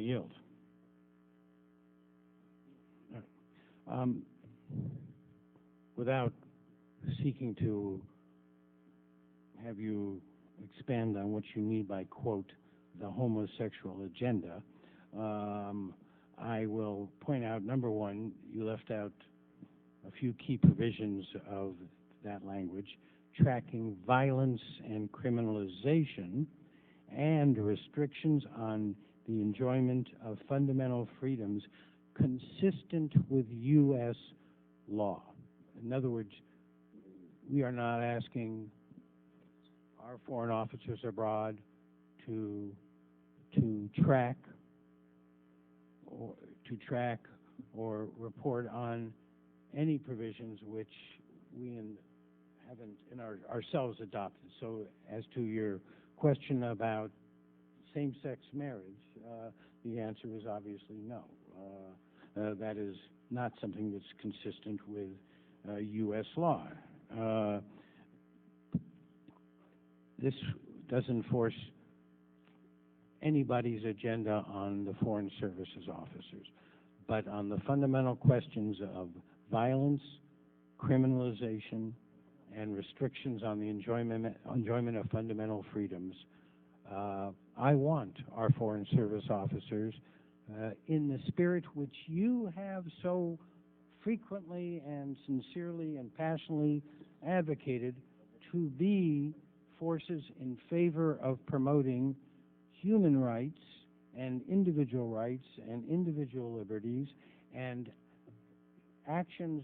yield. Without seeking to have you expand on what you mean by, quote, the homosexual agenda, I will point out, number one, you left out a few key provisions of that language: tracking violence and criminalization, and restrictions on the enjoyment of fundamental freedoms consistent with U.S. law. In other words, we are not asking our foreign officers abroad to track or report on any provisions which we haven't ourselves adopted. So as to your question about same-sex marriage, the answer is obviously no. That is not something that's consistent with U.S. law. This doesn't force anybody's agenda on the Foreign Services officers, but on the fundamental questions of violence, criminalization, and restrictions on the enjoyment of fundamental freedoms, I want our Foreign Service officers, in the spirit which you have so frequently and sincerely and passionately advocated, to be forces in favor of promoting human rights and individual liberties, and actions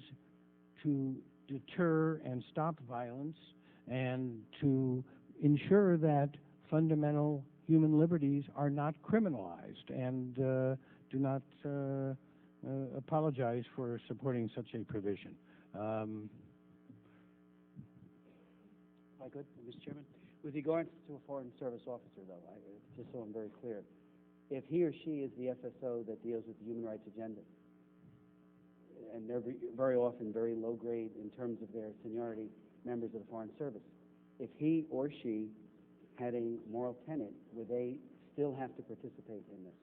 to deter and stop violence, and to ensure that fundamental human liberties are not criminalized, and do not apologize for supporting such a provision. If I could, Mr. Chairman, with regards to a Foreign Service officer, though, just so I'm very clear, if he or she is the FSO that deals with the human rights agenda, and they're very often very low grade in terms of their seniority members of the Foreign Service, if he or she had a moral tenet, would they still have to participate in this?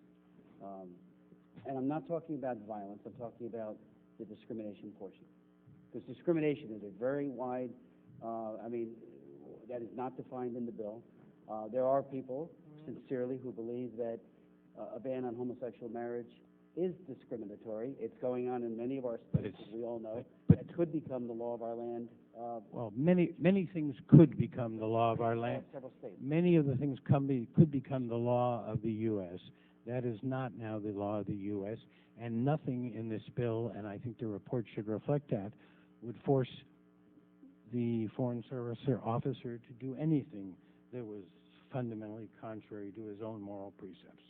And I'm not talking about violence, I'm talking about the discrimination portion. Because discrimination is a very wide, that is not defined in the bill. There are people, sincerely, who believe that a ban on homosexual marriage is discriminatory. It's going on in many of our states, as we all know. But it could become the law of our land. Well, many things could become the law of our land. Several states. Many of the things could become the law of the U.S. That is not now the law of the U.S., and nothing in this bill, and I think the report should reflect that, would force the Foreign Service officer to do anything that was fundamentally contrary to his own moral precepts.